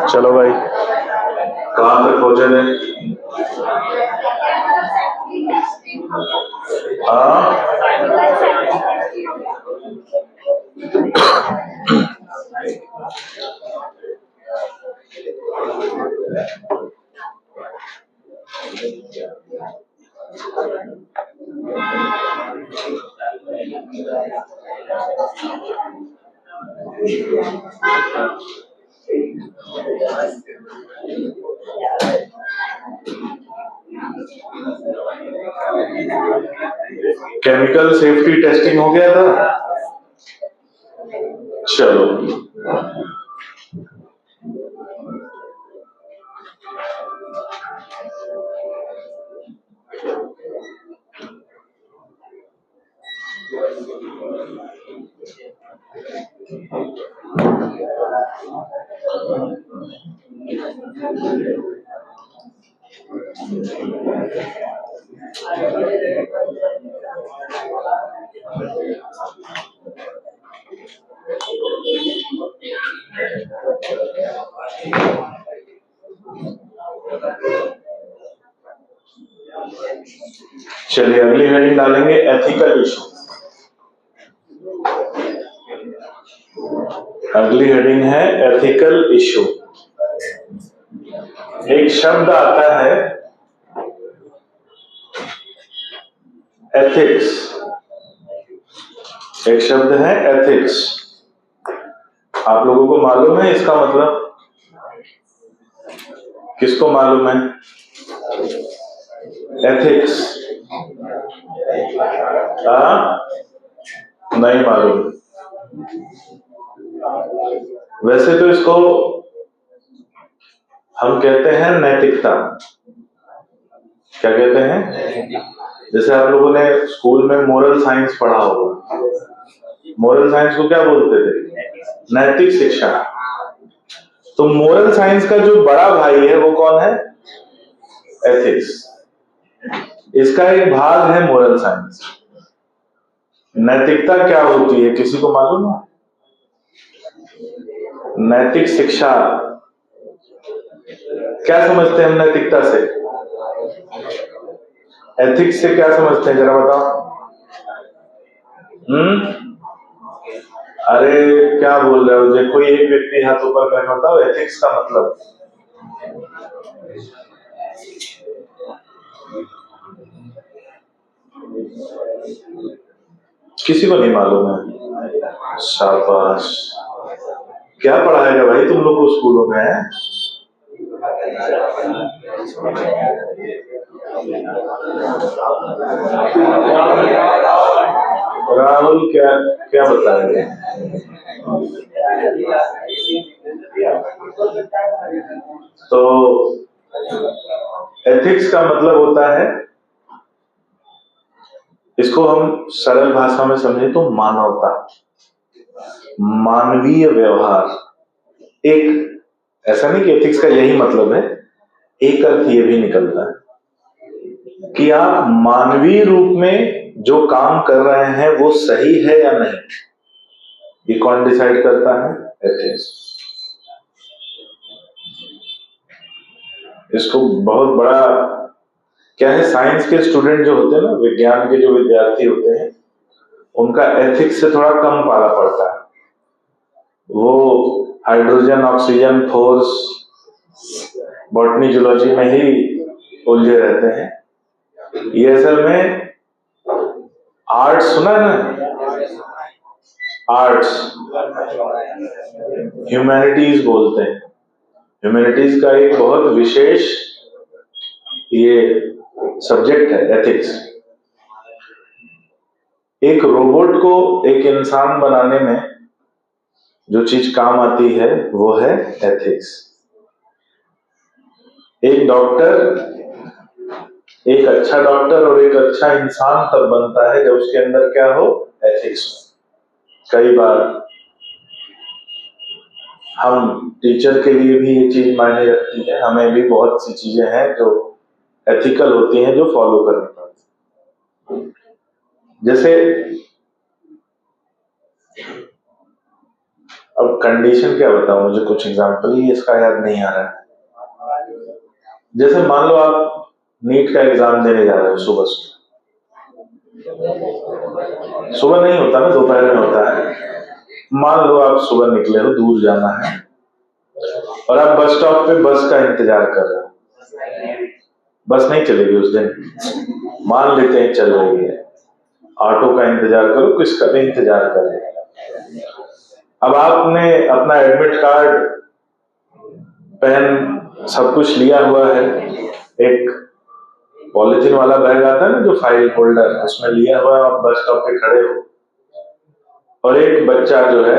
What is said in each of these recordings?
चलो भाई, कहाँ तक पहुंचे थे? हाँ, केमिकल सेफ्टी टेस्टिंग हो गया था। चलो, चलिए अगली हेडिंग डालेंगे एथिकल इशू। अगली हेडिंग है एथिकल इशू। एक शब्द आता है एथिक्स, एक शब्द है एथिक्स। आप लोगों को मालूम है इसका मतलब? किसको मालूम है एथिक्स? नहीं मालूम। वैसे तो इसको हम कहते हैं नैतिकता। क्या कहते हैं? जैसे आप लोगों ने स्कूल में मोरल साइंस पढ़ा होगा। मोरल साइंस को क्या बोलते थे? नैतिक शिक्षा। तो मोरल साइंस का जो बड़ा भाई है वो कौन है? एथिक्स। इसका एक भाग है मोरल साइंस। नैतिकता क्या होती है, किसी को मालूम है? नैतिक शिक्षा क्या समझते हैं हम नैतिकता से? एथिक्स से क्या समझते हैं, जरा बताओ। अरे क्या बोल रहे हो? देखो कोई एक व्यक्ति हाथ ऊपर कर बताओ एथिक्स का मतलब। किसी को नहीं मालूम है? शाबाश। क्या पढ़ाएगा भाई तुम लोग को स्कूलों में? राहुल क्या क्या बताएंगे? तो एथिक्स का मतलब होता है, इसको हम सरल भाषा में समझे तो मानवता, मानवीय व्यवहार। एक ऐसा नहीं कि एथिक्स का यही मतलब है, एक अर्थ ये भी निकलता है कि आप मानवीय रूप में जो काम कर रहे हैं वो सही है या नहीं, ये कौन डिसाइड करता है? एथिक्स। इसको बहुत बड़ा क्या है, साइंस के स्टूडेंट जो होते हैं ना, विज्ञान के जो विद्यार्थी होते हैं, उनका एथिक्स से थोड़ा कम पाला पड़ता है। वो hydrogen oxygen force botany zoology में ही उलझे रहते हैं। ये असल में आर्ट्स सुना ना, आर्ट्स ह्यूमैनिटीज बोलते हैं। ह्यूमैनिटीज का एक बहुत विशेष ये सब्जेक्ट है एथिक्स। एक रोबोट को एक इंसान बनाने में जो चीज काम आती है वो है एथिक्स। एक डॉक्टर, एक अच्छा डॉक्टर और एक अच्छा इंसान तब बनता है जब उसके अंदर क्या हो? एथिक्स। कई बार हम टीचर के लिए भी ये चीज मायने रखती है, हमें भी बहुत सी चीजें हैं जो एथिकल होती हैं जो फॉलो करनी पड़ती है। जैसे अब कंडीशन क्या बताऊं, मुझे कुछ एग्जांपल ही इसका याद नहीं आ रहा है। जैसे मान लो आप नीट का एग्जाम देने जा रहे हो सुबह सुबह नहीं होता ना, दोपहर में होता है। मान लो आप सुबह निकले हो, दूर जाना है और आप बस स्टॉप पे बस का इंतजार कर रहे हो। बस नहीं चलेगी उस दिन, मान लेते हैं चल रही है, ऑटो का इंतजार करो, किसका भी इंतजार कर रहे हो। अब आपने अपना एडमिट कार्ड, पेन सब कुछ लिया हुआ है, एक पॉलिथीन वाला बैग आता है ना जो फाइल होल्डर, उसमें लिया हुआ है, आप बस स्टॉप पे खड़े हो और एक बच्चा जो है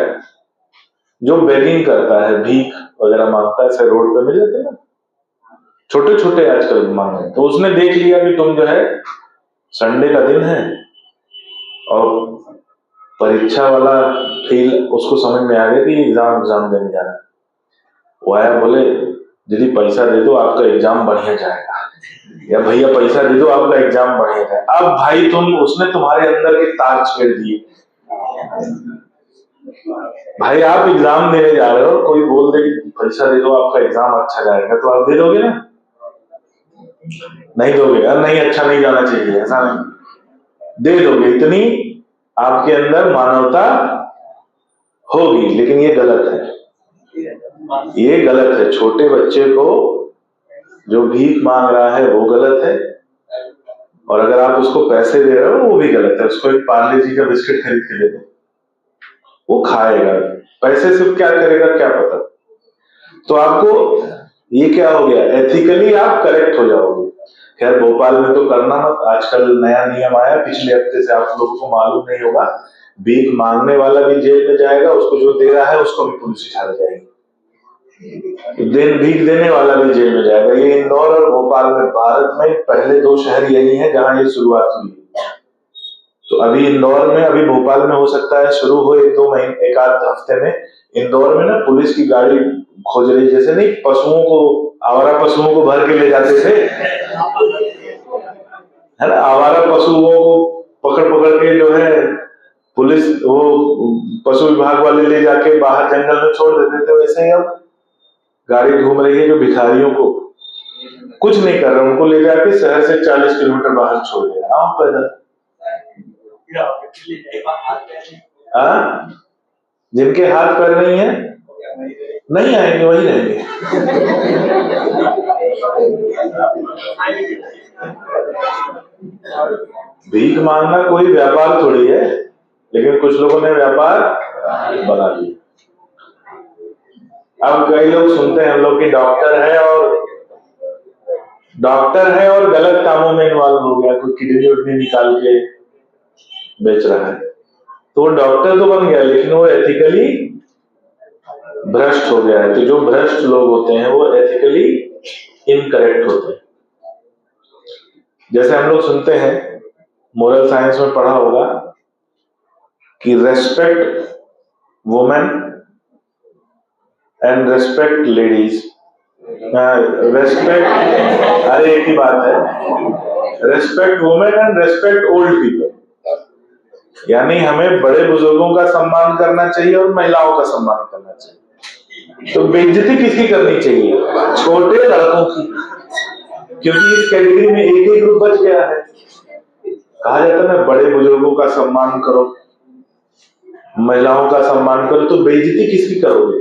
जो बेगिंग करता है, भीख वगैरह मांगता है, ऐसे रोड पे मिल जाते हैं ना, छोटे छोटे आजकल मांगे, तो उसने देख लिया कि तुम जो है संडे का दिन है और परीक्षा वाला फील उसको समझ में आ गया कि एग्जाम देने जाना है। वो आया, बोले दीदी पैसा दे दो आपका एग्जाम बढ़िया जाएगा, या भैया पैसा दे दो आपका एग्जाम बढ़िया जाएगा। अब भाई उसने तुम्हारे अंदर के तार छेड़ दिए। भाई आप एग्जाम देने जा रहे हो, कोई बोल दे कि पैसा दे दो आपका एग्जाम अच्छा जाएगा, तो आप दे दोगे ना? नहीं दोगे यार, नहीं अच्छा नहीं जाना चाहिए, ऐसा नहीं, दे दोगे। इतनी आपके अंदर मानवता होगी, लेकिन ये गलत है, ये गलत है। छोटे बच्चे को जो भीख मांग रहा है वो गलत है, और अगर आप उसको पैसे दे रहे हो वो भी गलत है। उसको एक पार्ले जी का बिस्किट खरीद के दे दो, वो खाएगा, पैसे से क्या करेगा क्या पता। तो आपको ये क्या हो गया, एथिकली आप करेक्ट हो जाओगे। खैर भोपाल में तो करना मत, आजकल नया नियम आया पिछले हफ्ते से, आप लोगों को मालूम नहीं होगा, भीख मांगने वाला भी जेल में जाएगा, उसको जो दे रहा है उसको भी पुलिस उठा जाएगी, भीख देने वाला भी जेल में जाएगा। ये इंदौर और भोपाल में, भारत में पहले 2 शहर यही हैं जहां ये शुरुआत हुई। तो अभी इंदौर में, अभी भोपाल में हो सकता है शुरू हो 1-2 महीने, 1-8 हफ्ते में। इंदौर में ना पुलिस की गाड़ी खोज रही, जैसे नहीं पशुओं को, आवारा पशुओं को भर के ले जाते थे, है ना, आवारा पशुओं को पकड़ पकड़ के जो है पुलिस, वो पशु विभाग वाले ले जाके बाहर जंगल में छोड़ देते थे, वैसे ही अब गाड़ी घूम रही है जो भिखारियों को कुछ नहीं कर रहे, उनको ले जाके शहर से 40 किलोमीटर बाहर छोड़ दे रहा हूं पैदल। जिनके हाथ पैर नहीं है नहीं आएंगे, वही रहेंगे। भीख मांगना कोई व्यापार थोड़ी है, लेकिन कुछ लोगों ने व्यापार बना लिया। अब कई लोग सुनते हैं हम लोग की डॉक्टर है और गलत कामों में इन्वॉल्व हो गया, कोई किडनी उडनी निकाल के बेच रहा है, तो वो डॉक्टर तो बन गया लेकिन वो एथिकली भ्रष्ट हो गया है। तो जो भ्रष्ट लोग होते हैं वो एथिकली इनकरेक्ट होते हैं। जैसे हम लोग सुनते हैं, मोरल साइंस में पढ़ा होगा कि respect women and respect ladies, respect, अरे एक ही बात है, respect women and respect old people. यानी हमें बड़े बुजुर्गों का सम्मान करना चाहिए और महिलाओं का सम्मान करना चाहिए। तो बेइज्जती किसकी करनी चाहिए? छोटे लड़कों की, क्योंकि इस कैटेगरी में एक ही ग्रुप बच गया है। कहा जाता है ना, बड़े बुजुर्गों का सम्मान करो, महिलाओं का सम्मान करो, तो बेइज्जती किसकी करोगे?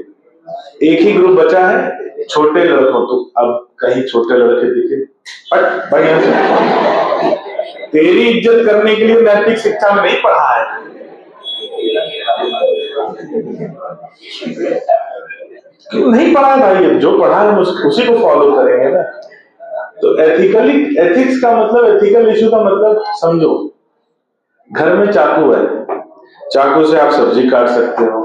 एक ही ग्रुप बचा है, छोटे लड़कों। तो अब कहीं छोटे लड़के दिखे, बढ़िया से, तेरी इज्जत करने के लिए नैतिक शिक्षा में नहीं पढ़ा है, नहीं पढ़ा है भाई, जो पढ़ा है उसी को फॉलो करेंगे ना। तो एथिक्स का मतलब, एथिकल इशू का मतलब समझो। घर में चाकू है, चाकू से आप सब्जी काट सकते हो,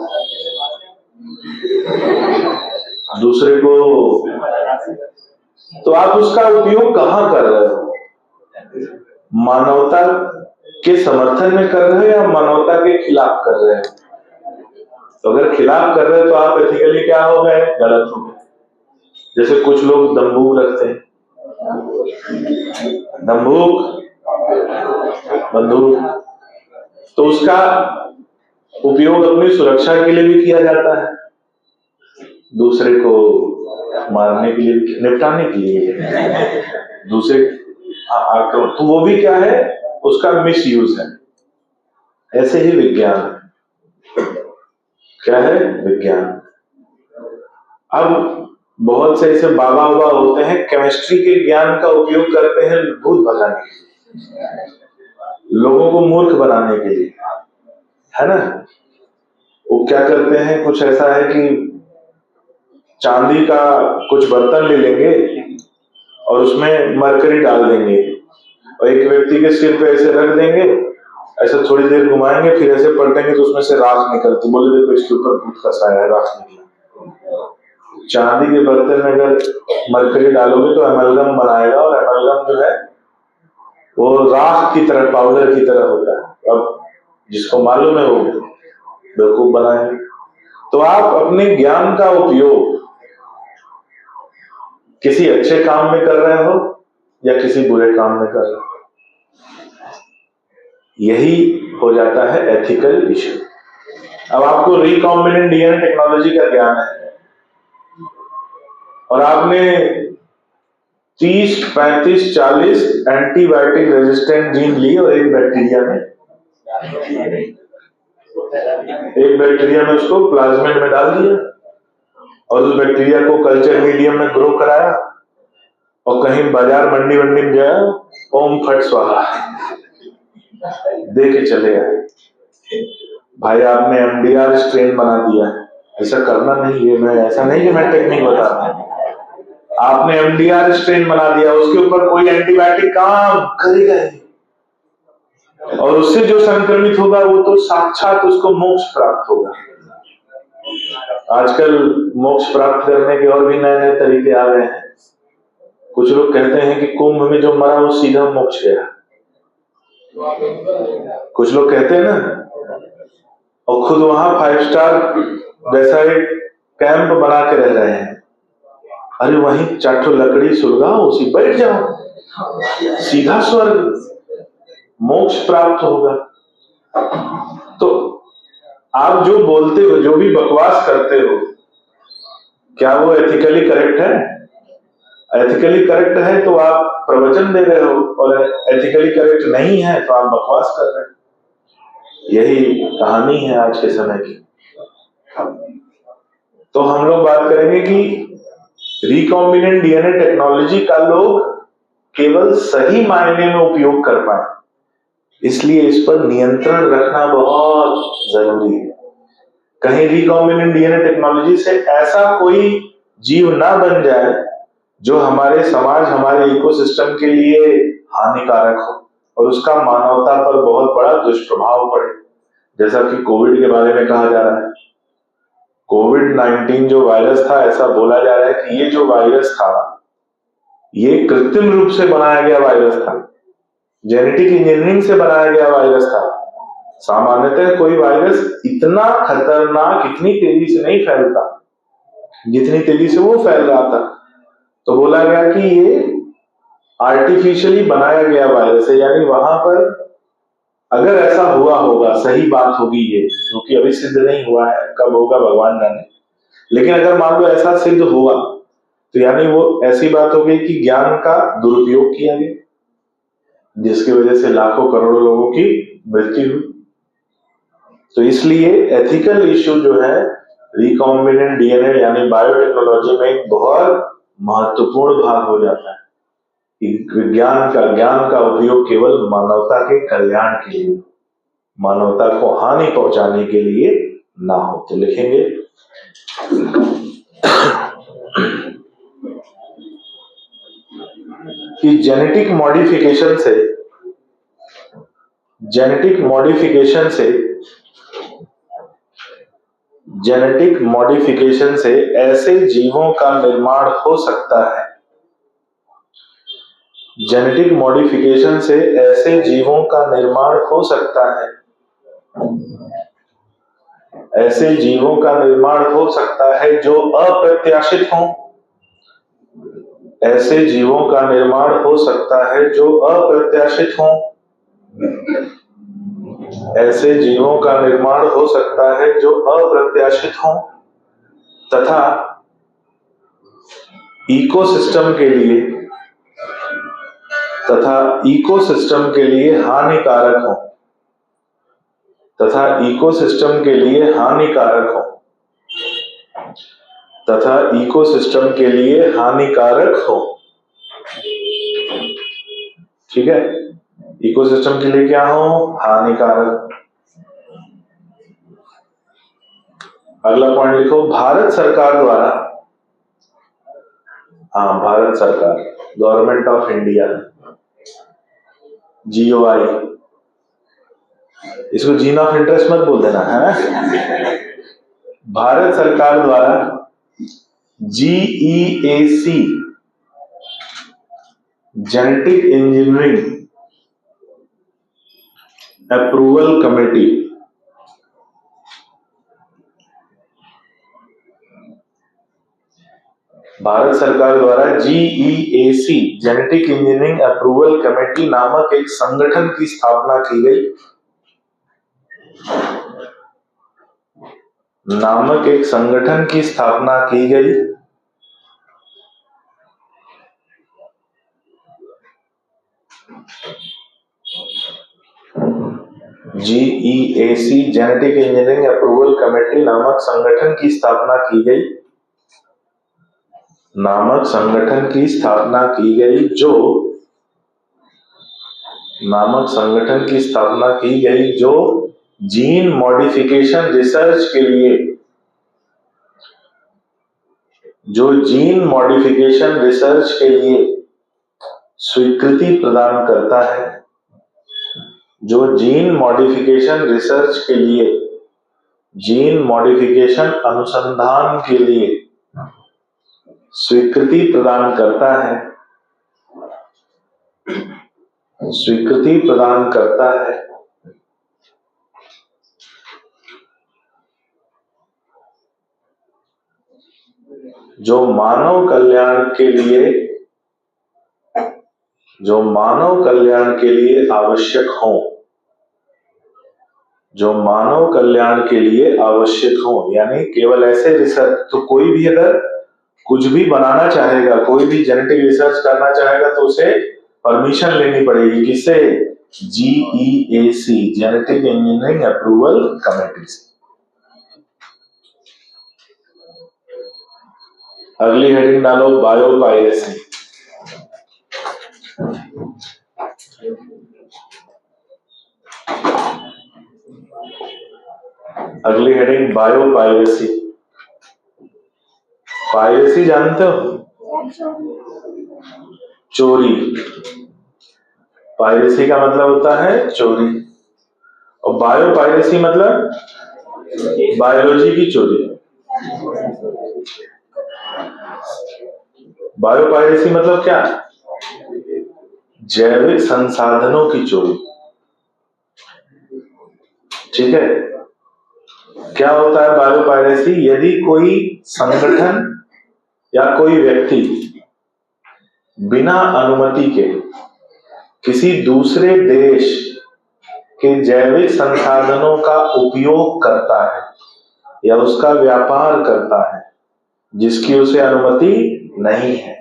दूसरे को, तो आप उसका उपयोग कहां कर रहे हो? मानवता के समर्थन में कर रहे हो या मानवता के खिलाफ कर रहे हो? तो अगर खिलाफ कर रहे हैं तो आप एथिकली क्या हो गए, गलत हो गए। जैसे कुछ लोग दंबूक रखते हैं, दंबूक बंदूक, तो उसका उपयोग अपनी सुरक्षा के लिए भी किया जाता है, दूसरे को मारने के लिए, निपटाने के लिए, दूसरे आक्रमण, तो वो भी क्या है, उसका मिस यूज है। ऐसे ही विज्ञान क्या है, विज्ञान। अब बहुत से ऐसे बाबा बाबा होते हैं, केमिस्ट्री के ज्ञान का उपयोग करते हैं भूत भगाने के लिए, लोगों को मूर्ख बनाने के लिए, है ना। वो क्या करते हैं, कुछ ऐसा है कि चांदी का कुछ बर्तन ले लेंगे और उसमें मरकरी डाल देंगे और एक व्यक्ति के सिर पे ऐसे रख देंगे, ऐसे थोड़ी देर घुमाएंगे, फिर ऐसे पलटेंगे तो उसमें से राख निकलती, बोले देखो इसके ऊपर भूत का साया है, राख निकला। चांदी के बर्तन में अगर मरकरी डालोगे तो एमलगम बनाएगा, और एमलगम जो है वो राख की तरह, पाउडर की तरह होता है। अब जिसको मालूम है वो बेवकूफ बनाए। तो आप अपने ज्ञान का उपयोग किसी अच्छे काम में कर रहे हो या किसी बुरे काम में कर रहे हो, यही हो जाता है एथिकल इश्यू। अब आपको रिकॉम्बिनेंट डीएनए टेक्नोलॉजी का ज्ञान है और आपने 30, 35, 40 एंटीबायोटिक रेजिस्टेंट जीन ली और एक बैक्टीरिया में उसको प्लाज्मिड में डाल दिया और उस बैक्टीरिया को कल्चर मीडियम में ग्रो कराया और कहीं बाजार मंडी में गया, ओम फट स्वाहा दे के चले आए। भाई आपने एमडीआर स्ट्रेन बना दिया, ऐसा करना नहीं है, मैं ऐसा नहीं कि मैं टेक्निक बता रहा हूं, आपने एमडीआर स्ट्रेन बना दिया, उसके ऊपर कोई एंटीबायोटिक काम करेगा ही, और उससे जो संक्रमित होगा वो तो साक्षात उसको मोक्ष प्राप्त होगा। आजकल मोक्ष प्राप्त करने के और भी नए नए तरीके आ गए हैं। कुछ लोग कहते हैं कि कुंभ में जो मरा वो सीधा मोक्ष गया, कुछ लोग कहते हैं ना, और खुद वहां 5 स्टार जैसा एक कैंप बना के रह रहे हैं। अरे वहीं चाटो लकड़ी सुलगाओ, उसी बैठ जाओ, सीधा स्वर्ग मोक्ष प्राप्त होगा। तो आप जो बोलते हो, जो भी बकवास करते हो, क्या वो एथिकली करेक्ट है? एथिकली करेक्ट है तो आप प्रवचन दे रहे हो, और एथिकली करेक्ट नहीं है तो आप बकवास कर रहे हो। यही कहानी है आज के समय की। तो हम लोग बात करेंगे कि रिकॉम्बिनेंट डीएनए टेक्नोलॉजी का लोग केवल सही मायने में उपयोग कर पाए, इसलिए इस पर नियंत्रण रखना बहुत जरूरी है। कहीं रिकॉम्बिनेंट डीएनए टेक्नोलॉजी से ऐसा कोई जीव ना बन जाए जो हमारे समाज, हमारे इकोसिस्टम के लिए हानिकारक हो और उसका मानवता पर बहुत बड़ा दुष्प्रभाव पड़े। जैसा कि कोविड के बारे में कहा जा रहा है, कोविड-19 जो वायरस था, ऐसा बोला जा रहा है कि ये जो वायरस था ये कृत्रिम रूप से बनाया गया वायरस था, जेनेटिक इंजीनियरिंग से बनाया गया वायरस था। सामान्यतः कोई वायरस इतना खतरनाक, इतनी तेजी से नहीं फैलता जितनी तेजी से वो फैल रहा था। तो बोला गया कि ये आर्टिफिशियली बनाया गया वायरस है, यानी वहां पर अगर ऐसा हुआ होगा, सही बात होगी ये, जो कि अभी सिद्ध नहीं हुआ है, कब होगा भगवान जाने, लेकिन अगर मान लो ऐसा सिद्ध हुआ तो यानी वो ऐसी बात हो गई कि ज्ञान का दुरुपयोग किया गया, जिसकी वजह से लाखों करोड़ों लोगों की मृत्यु हुई। तो इसलिए एथिकल इश्यू जो है रिकॉम्बिनेंट डीएनए यानी बायोटेक्नोलॉजी में एक बहुत महत्वपूर्ण भाग हो जाता है। ज्ञान का उपयोग केवल मानवता के कल्याण के लिए, मानवता को हानि पहुंचाने के लिए ना हो। तो लिखेंगे कि जेनेटिक मॉडिफिकेशन से ऐसे जीवों का निर्माण हो सकता है, जेनेटिक मॉडिफिकेशन से ऐसे जीवों का निर्माण हो सकता है, ऐसे जीवों का निर्माण हो सकता है जो अप्रत्याशित हों। ऐसे जीवों का निर्माण हो सकता है जो अप्रत्याशित हों। ऐसे जीवों का निर्माण हो सकता है जो अप्रत्याशित हों तथा इकोसिस्टम के लिए हानिकारक हो। तथा इकोसिस्टम के लिए हानिकारक हो। तथा इकोसिस्टम के लिए हानिकारक हो। ठीक है, इकोसिस्टम के लिए क्या हो? हानिकारक। अगला पॉइंट लिखो, भारत सरकार द्वारा, भारत सरकार, गवर्नमेंट ऑफ इंडिया, GOI, इसको जीन ऑफ इंटरेस्ट मत बोल देना है। भारत सरकार द्वारा GEAC, genetic engineering approval committee, Bharat सरकार द्वारा GEAC, genetic engineering approval committee नामक एक संगठन की स्थापना की गई। नामक एक संगठन की स्थापना की गई। GEAC, genetic engineering approval committee नामक संगठन की स्थापना की गई। नामक संगठन की स्थापना की गई जो नामक संगठन की स्थापना की गई जो जीन मॉडिफिकेशन रिसर्च के लिए, जो जीन मॉडिफिकेशन रिसर्च के लिए स्वीकृति प्रदान करता है, जो जीन मॉडिफिकेशन रिसर्च के लिए, जीन मॉडिफिकेशन अनुसंधान के लिए स्वीकृति प्रदान करता है, स्वीकृति प्रदान करता है। जो मानव कल्याण के लिए, जो मानव कल्याण के लिए आवश्यक हो, जो मानव कल्याण के लिए आवश्यक हो। यानी केवल ऐसे रिसर्च, तो कोई भी अगर कुछ भी बनाना चाहेगा, कोई भी जेनेटिक रिसर्च करना चाहेगा तो उसे परमिशन लेनी पड़ेगी, किससे? GEAC, genetic engineering approval committee से। अगली हेडिंग डालो, बायोपायरेसी। अगली हेडिंग बायोपायरेसी। पायरेसी जानते हो? चोरी। पायरेसी का मतलब होता है चोरी, और बायोपायरेसी मतलब बायोलॉजी की चोरी। बायोपायरेसी मतलब क्या? जैविक संसाधनों की चोरी। ठीक है, क्या होता है बायोपायरेसी? यदि कोई संगठन या कोई व्यक्ति बिना अनुमति के किसी दूसरे देश के जैविक संसाधनों का उपयोग करता है या उसका व्यापार करता है जिसकी उसे अनुमति नहीं है,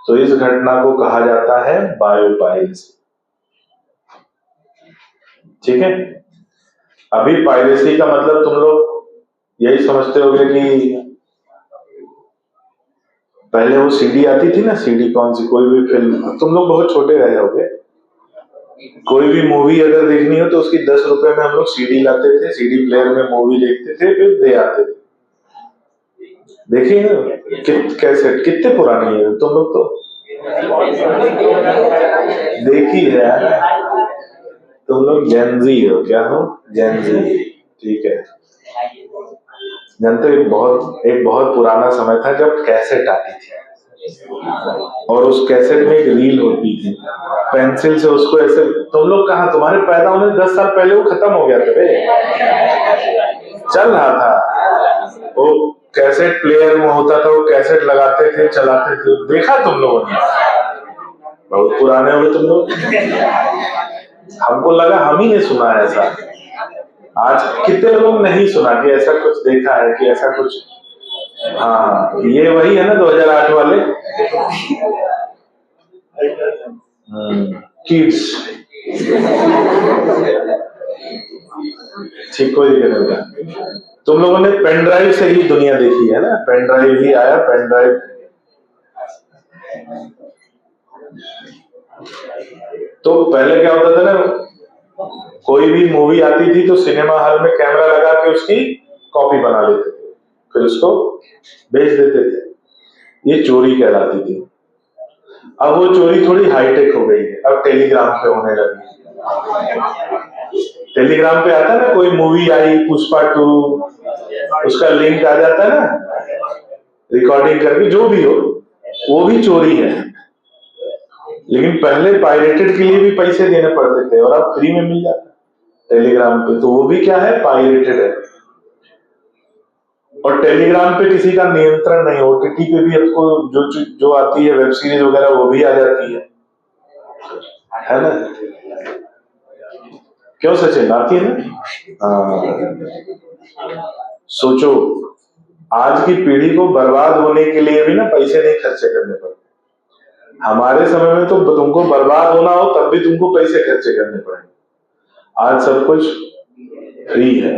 तो इस घटना को कहा जाता है बायोपायरेसी। ठीक है, अभी पायरेसी का मतलब तुम लोग यही समझते होगे कि पहले वो सीडी आती थी ना, सीडी कौन सी, कोई भी फिल्म, तुम लोग बहुत छोटे रहे होगे, कोई भी मूवी अगर देखनी हो तो उसकी 10 रुपए में हम लोग सीडी लाते थे, सीडी प्लेयर में मूवी देखते थे, फिर दे आते थे। देखिए कैसे कितने पुरानी है, तुम लोग तो देखी है, तुम लोग जेनजी हो। क्या हो? जेनजी। ठीक है, जानते हो एक बहुत पुराना समय था जब कैसेट आती थी और उस कैसेट में एक रील होती थी, पेंसिल से उसको ऐसे, तुम लोग कहाँ, तुम्हारे पैदा होने 10 साल पहले वो खत्म हो गया था रे। चल रहा था, वो कैसेट प्लेयर में होता था, वो कैसेट लगाते थे, चलाते थे, देखा तुम लोगों ने? बहुत पुराने हो गए तुम लोग। हमको लगा हम ही ने सुना है ऐसा। आज कितने लोग नहीं सुना कि ऐसा कुछ देखा है, कि ऐसा कुछ। हाँ, ये वही है ना 2008 वाले किड्स। ठीक, कोई दिक्कत नहीं। तुम लोगों ने पेन ड्राइव से ही दुनिया देखी है ना, पेन ड्राइव ही आया, पेन ड्राइव। तो पहले क्या होता था ना, कोई भी मूवी आती थी तो सिनेमा हॉल में कैमरा लगा के उसकी कॉपी बना लेते थे, फिर उसको बेच देते थे। ये चोरी कहलाती थी। अब वो चोरी थोड़ी हाईटेक हो गई है, अब टेलीग्राम पे होने लगी। टेलीग्राम पे आता है ना, कोई मूवी आई पुष्पा 2, उसका लिंक आ जाता है ना, रिकॉर्डिंग करके, जो भी हो, वो भी चोरी है। लेकिन पहले पायरेटेड के लिए भी पैसे देने पड़ते थे, और अब फ्री में मिल जाता है टेलीग्राम पे, तो वो भी क्या है, पायरेटेड है। और टेलीग्राम पे किसी का नियंत्रण नहीं, ओटीटी पे भी आपको जो आती है वेब सीरीज वगैरह वो भी आ जाती है ना? क्यों सचिन, आती है ना? सोचो, आज की पीढ़ी को बर्बाद होने के लिए भी ना पैसे नहीं खर्चे करने पड़ते। हमारे समय में तो तुमको बर्बाद होना हो तब भी तुमको पैसे खर्चे करने पड़े। आज सब कुछ फ्री है।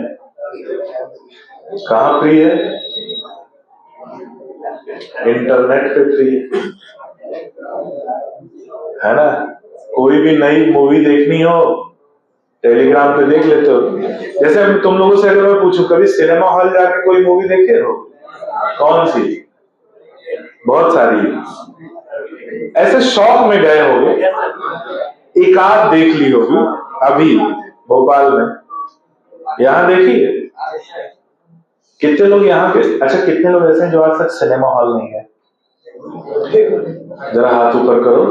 कहाँ फ्री है? इंटरनेट पे फ्री है ना? कोई भी नई मूवी देखनी हो टेलीग्राम पे देख लेते हो। जैसे तुम लोगों से अगर मैं पूछूं, कभी सिनेमा हॉल जाके कोई मूवी देखे हो? कौन सी? बहुत सारी। ऐसे शौक में गए होगे, एक आध देख ली होगी अभी भोपाल में, यहाँ देखी है? कितने लोग यहाँ पे, अच्छा कितने लोग ऐसे हैं जो आज तक सिनेमा हॉल नहीं गए? जरा हाथ ऊपर करो।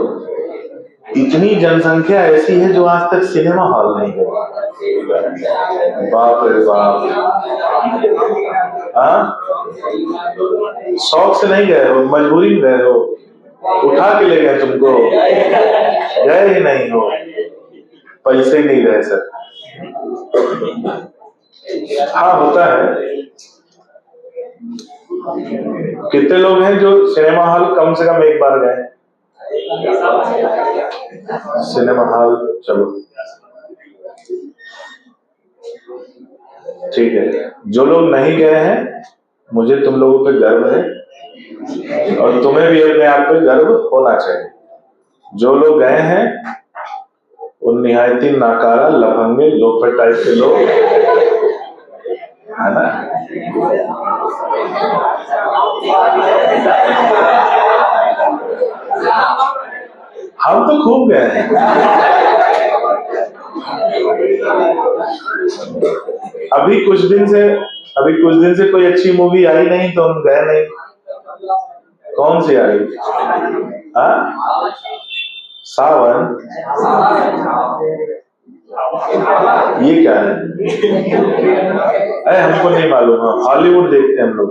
इतनी जनसंख्या ऐसी है जो आज तक सिनेमा हॉल नहीं गए। बाप रे बाप। शौक से नहीं गए हो, मजबूरी में गए हो, उठा के ले गए तुमको, गए ही नहीं हो, पैसे ही नहीं रहे सर। हाँ, होता है। कितने लोग हैं जो सिनेमा हॉल कम से कम एक बार गए? सिनेमा हॉल, चलो ठीक है। जो लोग नहीं गए हैं, मुझे तुम लोगों पे गर्व है, और तुम्हें भी अपने आप पे गर्व होना चाहिए। जो लोग गए हैं वो निहायती नाकारा, लफंगे, लोफर टाइप के लोग, है ना? हम तो खूब गए हैं। अभी कुछ दिन से कोई अच्छी मूवी आई नहीं तो हम गए नहीं। कौन सी आई? सावन? ये क्या है? अरे हमको नहीं मालूम, हम हॉलीवुड देखते हैं हम लोग,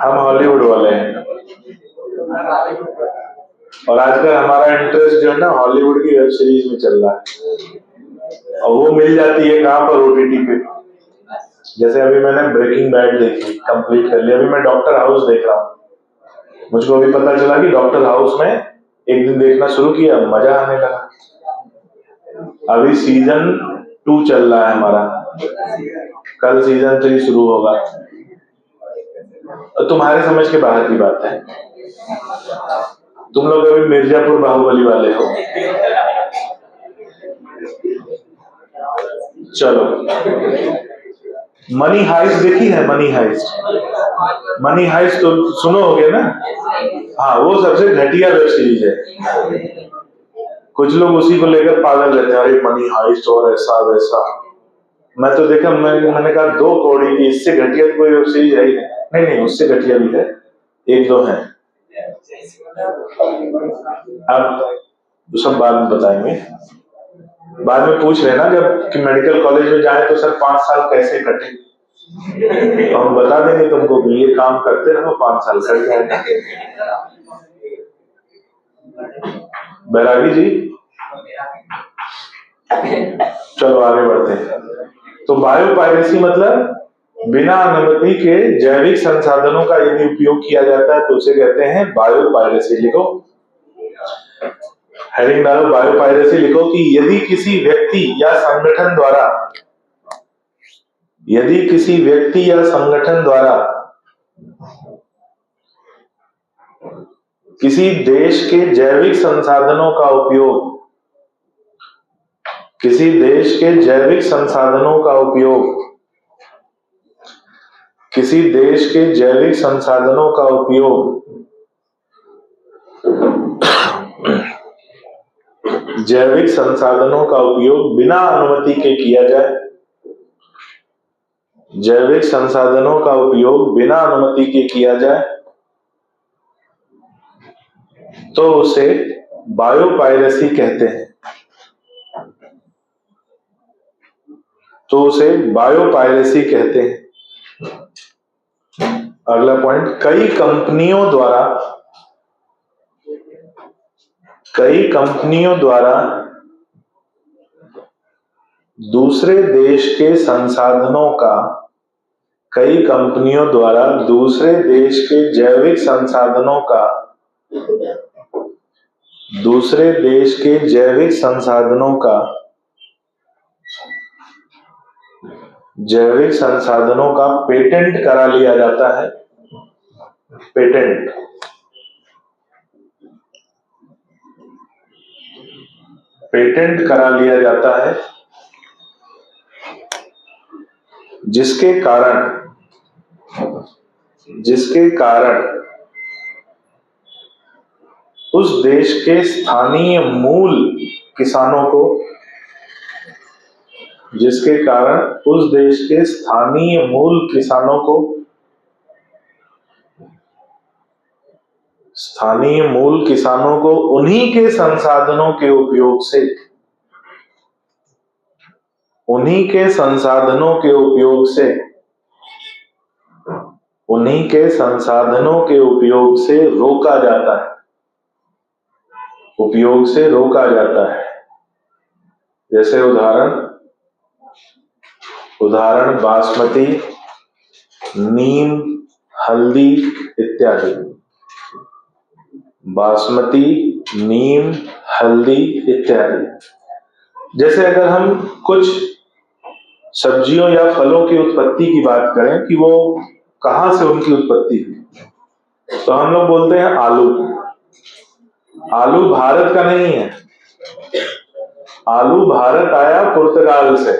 हम हॉलीवुड वाले हैं। और आजकल हमारा इंटरेस्ट जो है ना हॉलीवुड की वेब सीरीज में चल रहा है, और वो मिल जाती है कहाँ पर? ओटीटी पे। जैसे अभी मैंने ब्रेकिंग बैड देखी, कंप्लीट कर लिया। अभी मैं डॉक्टर हाउस देख रहा हूँ। मुझको अभी पता चला कि डॉक्टर हाउस में एक दिन देखना शुरू किया, मजा आने लगा। अभी सीजन 2 चल रहा है हमारा, कल सीजन 3 शुरू होगा। तुम्हारे समझ के बाहर की बात है। तुम लोग अभी मिर्जापुर बाहुबली वाले हो। चलो, मनी हाइस्ट देखी है? मनी हाइस्ट तो सुनोगे ना? हाँ, वो सबसे घटिया वेब सीरीज है। कुछ लोग उसी को लेकर पागल रहते हैं, अरे मनी हाइस्ट और ऐसा वैसा। मैं तो देखा, मैंने कहा 2 कौड़ी की, इससे घटिया कोई वेब सीरीज है ही नहीं। उससे घटिया भी है, 1-2 है। अब सब बाद में बताएंगे। बाद में पूछ लेना जब कि मेडिकल कॉलेज में जाए तो सर 5 साल कैसे कटे, तो हम बता देंगे तुमको कि ये काम करते रहो 5 साल कट जाएगा। बैरागी जी, चलो आगे बढ़ते हैं। तो बायोपायरेसी मतलब बिना अनुमति के जैविक संसाधनों का यदि उपयोग किया जाता है तो उसे कहते हैं बायोपायरेसी। लिखो, हेडिंग डालो बायोपायरेसी, लिखो कि यदि किसी व्यक्ति या संगठन द्वारा किसी देश के जैविक संसाधनों का उपयोग किसी देश के जैविक संसाधनों का उपयोग बिना अनुमति के किया जाए, जैविक संसाधनों का उपयोग बिना अनुमति के किया जाए तो उसे बायोपायरेसी कहते हैं। अगला पॉइंट, कई कंपनियों द्वारा दूसरे देश के संसाधनों का जैविक संसाधनों का पेटेंट करा लिया जाता है। पेटेंट करा लिया जाता है जिसके कारण उस देश के स्थानीय मूल किसानों को उन्हीं के संसाधनों के उपयोग से रोका जाता है। जैसे उदाहरण बासमती, नीम, हल्दी इत्यादि। जैसे अगर हम कुछ सब्जियों या फलों की उत्पत्ति की बात करें कि वो कहां से उनकी उत्पत्ति हुई, तो हम लोग बोलते हैं आलू भारत का नहीं है। आलू भारत आया पुर्तगाल से।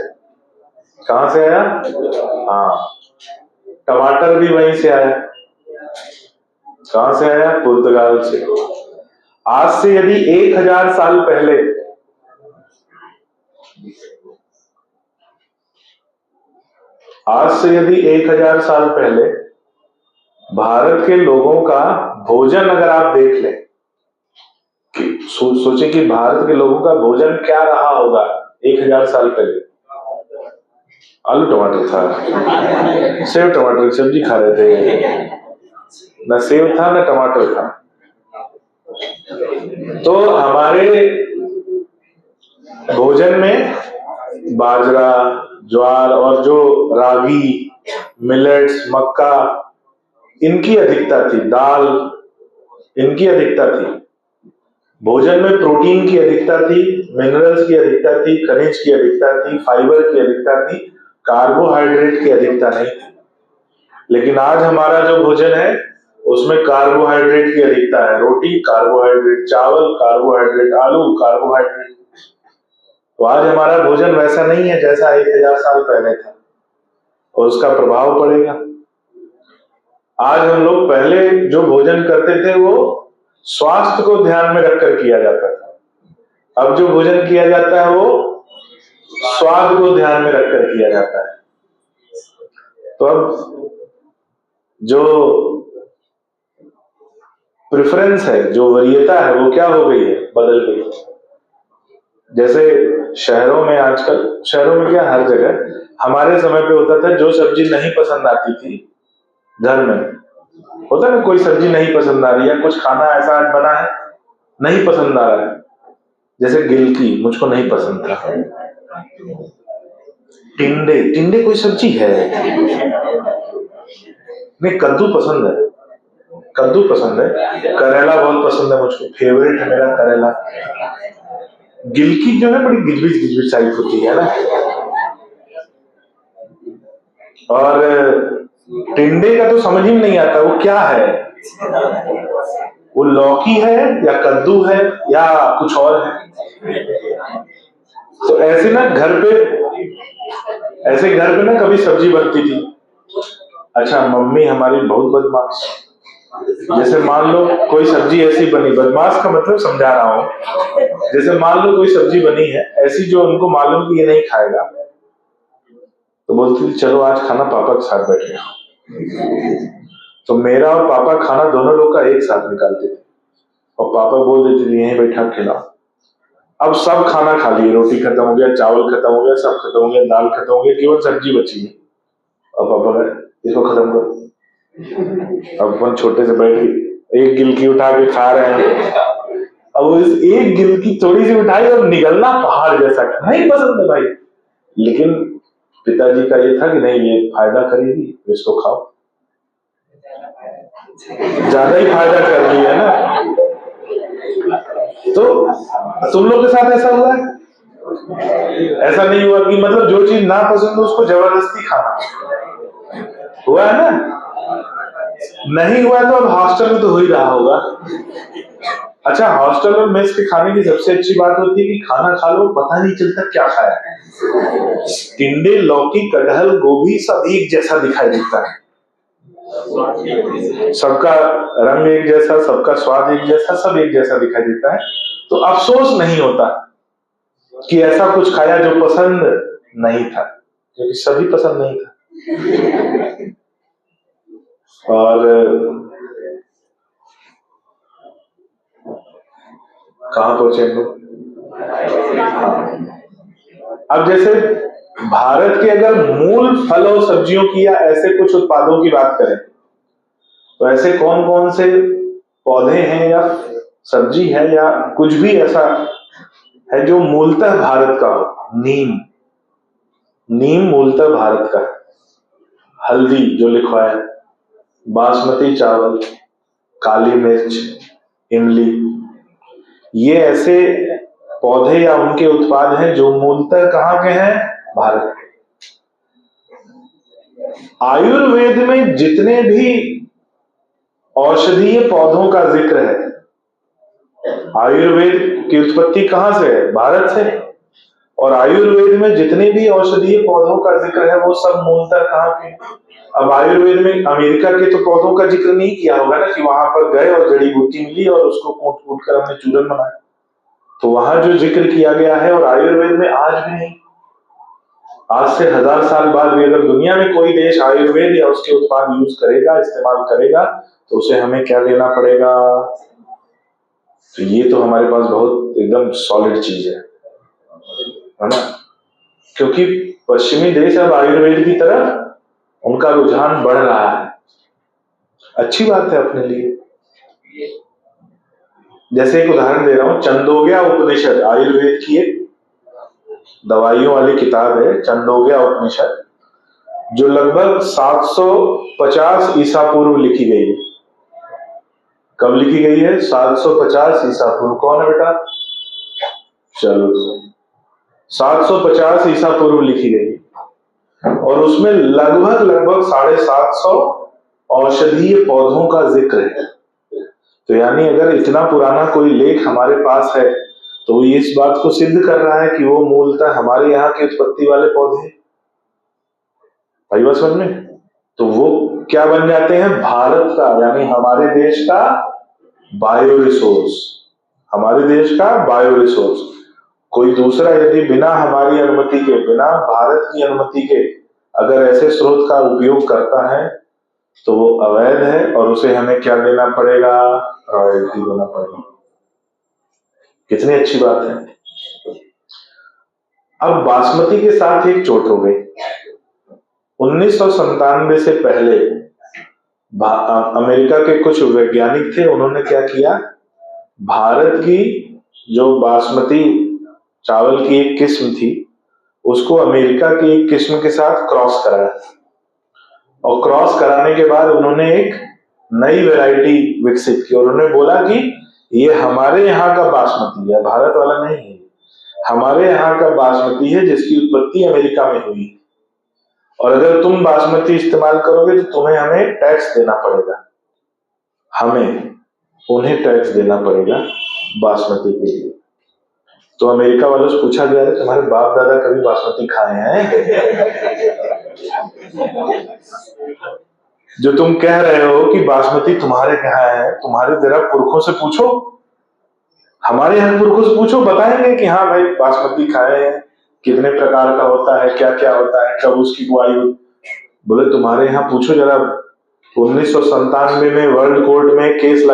कहां से आया? हाँ। टमाटर भी वहीं से आया। कहां से आया? पुर्तगाल से। आज से यदि 1000 साल पहले भारत के लोगों का भोजन अगर आप देख लें, सोचे कि भारत के लोगों का भोजन क्या रहा होगा 1000 साल पहले। आलू टमाटर था, सेव टमाटर की सब्जी खा रहे थे, न सेव था न टमाटर था। तो हमारे भोजन में बाजरा, ज्वार और जो रागी, मिलेट्स, मक्का, इनकी अधिकता थी, दाल, इनकी अधिकता थी। भोजन में प्रोटीन की अधिकता थी, मिनरल्स की अधिकता थी, खनिज की अधिकता थी, फाइबर की अधिकता थी, कार्बोहाइड्रेट की अधिकता नहीं थी। लेकिन आज हमारा जो भोजन है उसमें कार्बोहाइड्रेट की अधिकता है। रोटी कार्बोहाइड्रेट, चावल कार्बोहाइड्रेट, आलू कार्बोहाइड्रेट। तो आज हमारा भोजन वैसा नहीं है जैसा 1000 साल पहले था, और उसका प्रभाव पड़ेगा। आज हम लोग पहले जो भोजन करते थे वो स्वास्थ्य को ध्यान में रखकर किया जाता था। अब जो भोजन किया जाता है वो स्वाद को ध्यान में रखकर किया जाता है। तो अब जो प्रेफरेंस है, जो वरीयता है, वो क्या हो गई है? बदल गई। जैसे शहरों में आजकल, शहरों में क्या हर जगह, हमारे समय पे होता था जो सब्जी नहीं पसंद आती थी घर में, होता ना कोई सब्जी नहीं पसंद आ रही है, कुछ खाना ऐसा आज बना है नहीं पसंद आ रहा है, जैसे गिलकी मुझको नहीं पसंद था, टिंडे, टिंडे कोई सब्जी है नहीं, कद्दू पसंद है, कद्दू पसंद है, करेला बहुत पसंद है मुझको, फेवरेट है मेरा करेला। गिलकी जो है बड़ी गिजबिज गिजबिज टाइप होती है ना, और टिंडे का तो समझ ही नहीं आता वो क्या है, वो लौकी है या कद्दू है या कुछ और है। तो ऐसे ना घर पे, ऐसे घर पे ना कभी सब्जी बनती थी, अच्छा मम्मी हमारी बहुत बदमाश, जैसे मान लो कोई सब्जी ऐसी बनी, बदमाश का मतलब समझा रहा हूँ, जैसे मान लो कोई सब्जी बनी है ऐसी जो उनको मालूम कि ये नहीं खाएगा, तो बोलती थी चलो आज खाना पापा के साथ बैठ गया, तो मेरा और पापा खाना दोनों लोग का एक साथ निकालते थे, और पापा बोल देते थे यहीं बैठा खिलाओ। अब सब खाना खा लिए, रोटी खत्म हो गया, चावल खत्म हो गया, सब खत्म हो गया, दाल खत्म हो गया, केवल सब्जी बची है, और पापा कहे इसको खत्म करो। अब अपन छोटे से बैठ के एक गिलकी उठा के खा रहे हैं, अब वो इस एक गिलकी थोड़ी सी उठाई और निगलना पहाड़ जैसा, नहीं पसंद है भाई, लेकिन पिताजी का ये था कि नहीं ये फायदा करेगी तो इसको खाओ, ज्यादा ही फायदा कर रही है ना। तो तुम लोग के साथ ऐसा हुआ है? ऐसा नहीं हुआ कि मतलब जो चीज ना पसंद हो उसको जबरदस्ती खाना, हुआ है ना? नहीं हुआ तो अब हॉस्टल में तो हो ही रहा होगा। अच्छा, हॉस्टल में मेस के खाने की सबसे अच्छी बात होती है कि खाना खा लो पता नहीं चलता क्या खाया है, टिंडे लौकी कटहल गोभी सब एक जैसा दिखाई देता है, सबका रंग एक जैसा, सबका स्वाद एक जैसा, सब एक जैसा दिखाई देता है, तो अफसोस नहीं होता कि ऐसा कुछ खाया जो पसंद नहीं था, क्योंकि सभी पसंद नहीं था। और कहां पहुंचे हम लोग? अब जैसे भारत के अगर मूल फल और सब्जियों की या ऐसे कुछ उत्पादों की बात करें, तो ऐसे कौन कौन से पौधे हैं या सब्जी है या कुछ भी ऐसा है जो मूलतः भारत का हो? नीम, नीम मूलतः भारत का है, हल्दी जो लिखवा है, बासमती चावल, काली मिर्च, इमली, ये ऐसे पौधे या उनके उत्पाद हैं जो मूलतः कहाँ के हैं? भारत के। आयुर्वेद में जितने भी औषधीय पौधों का जिक्र है, आयुर्वेद की उत्पत्ति कहां से है? भारत से। और आयुर्वेद में जितने भी औषधीय पौधों का जिक्र है वो सब मूलतः कहां के? अब आयुर्वेद में अमेरिका के तो पौधों का जिक्र नहीं किया होगा ना, कि वहां पर गए और जड़ी बूटी मिली और उसको कूट कूट कर हमने चूरन बनाया, तो वहां जो जिक्र किया गया है, और आयुर्वेद में आज भी नहीं, आज से 1000 साल बाद भी अगर दुनिया में कोई देश आयुर्वेद या उसके उत्पाद यूज करेगा, इस्तेमाल करेगा, तो उसे हमें क्या देना पड़ेगा? तो ये तो हमारे पास बहुत एकदम सॉलिड चीज है ना, क्योंकि पश्चिमी देश अब आयुर्वेद की तरफ उनका रुझान बढ़ रहा है, अच्छी बात है अपने लिए। जैसे एक उदाहरण दे रहा हूं, छंदोग्या उपनिषद आयुर्वेद की एक दवाइयों वाली किताब है, छंदोग्या उपनिषद, जो लगभग 750 ईसा पूर्व लिखी गई है। कब लिखी गई है? 750 ईसा पूर्व। कौन है बेटा? चलो, 750 ईसा पूर्व लिखी गई, और उसमें लगभग लगभग 750 औषधीय पौधों का जिक्र है। तो यानी अगर इतना पुराना कोई लेख हमारे पास है, तो ये इस बात को सिद्ध कर रहा है कि वो मूलतः हमारे यहाँ की उत्पत्ति वाले पौधे, भाई बस समझ में, तो वो क्या बन जाते हैं? भारत का, यानी हमारे देश का बायो रिसोर्स, हमारे देश का बायो रिसोर्स। कोई दूसरा यदि बिना हमारी अनुमति के, बिना भारत की अनुमति के अगर ऐसे स्रोत का उपयोग करता है तो वो अवैध है, और उसे हमें क्या देना पड़ेगा? रॉयल्टी देना पड़ेगा। कितनी अच्छी बात है। अब बासमती के साथ एक चोट हो गई। 1997 से पहले अमेरिका के कुछ वैज्ञानिक थे, उन्होंने क्या किया, भारत की जो बासमती चावल की एक किस्म थी उसको अमेरिका की एक किस्म के साथ क्रॉस कराया, और क्रॉस कराने के बाद उन्होंने एक नई वैरायटी विकसित की। उन्होंने बोला कि ये हमारे यहाँ का बासमती है, भारत वाला नहीं है, हमारे यहाँ का बासमती है जिसकी उत्पत्ति अमेरिका में हुई, और अगर तुम बासमती इस्तेमाल करोगे तो तुम्हें हमें टैक्स देना पड़ेगा, हमें उन्हें टैक्स देना पड़ेगा बासमती के लिए। तो अमेरिका वालों से पूछा गया, तुम्हारे बाप दादा कभी बासमती खाए हैं? जो तुम कह रहे हो कि बासमती तुम्हारे यहाँ है, तुम्हारे जरा पुरखों से पूछो, हमारे यहाँ पुरखों से पूछो, बताएंगे कि हाँ भाई बासमती खाए हैं, कितने प्रकार का होता है, क्या क्या होता है, कब उसकी बुआई हुई। बोले तुम्हारे यहाँ पूछो जरा। 1997 में वर्ल्ड कोर्ट में केस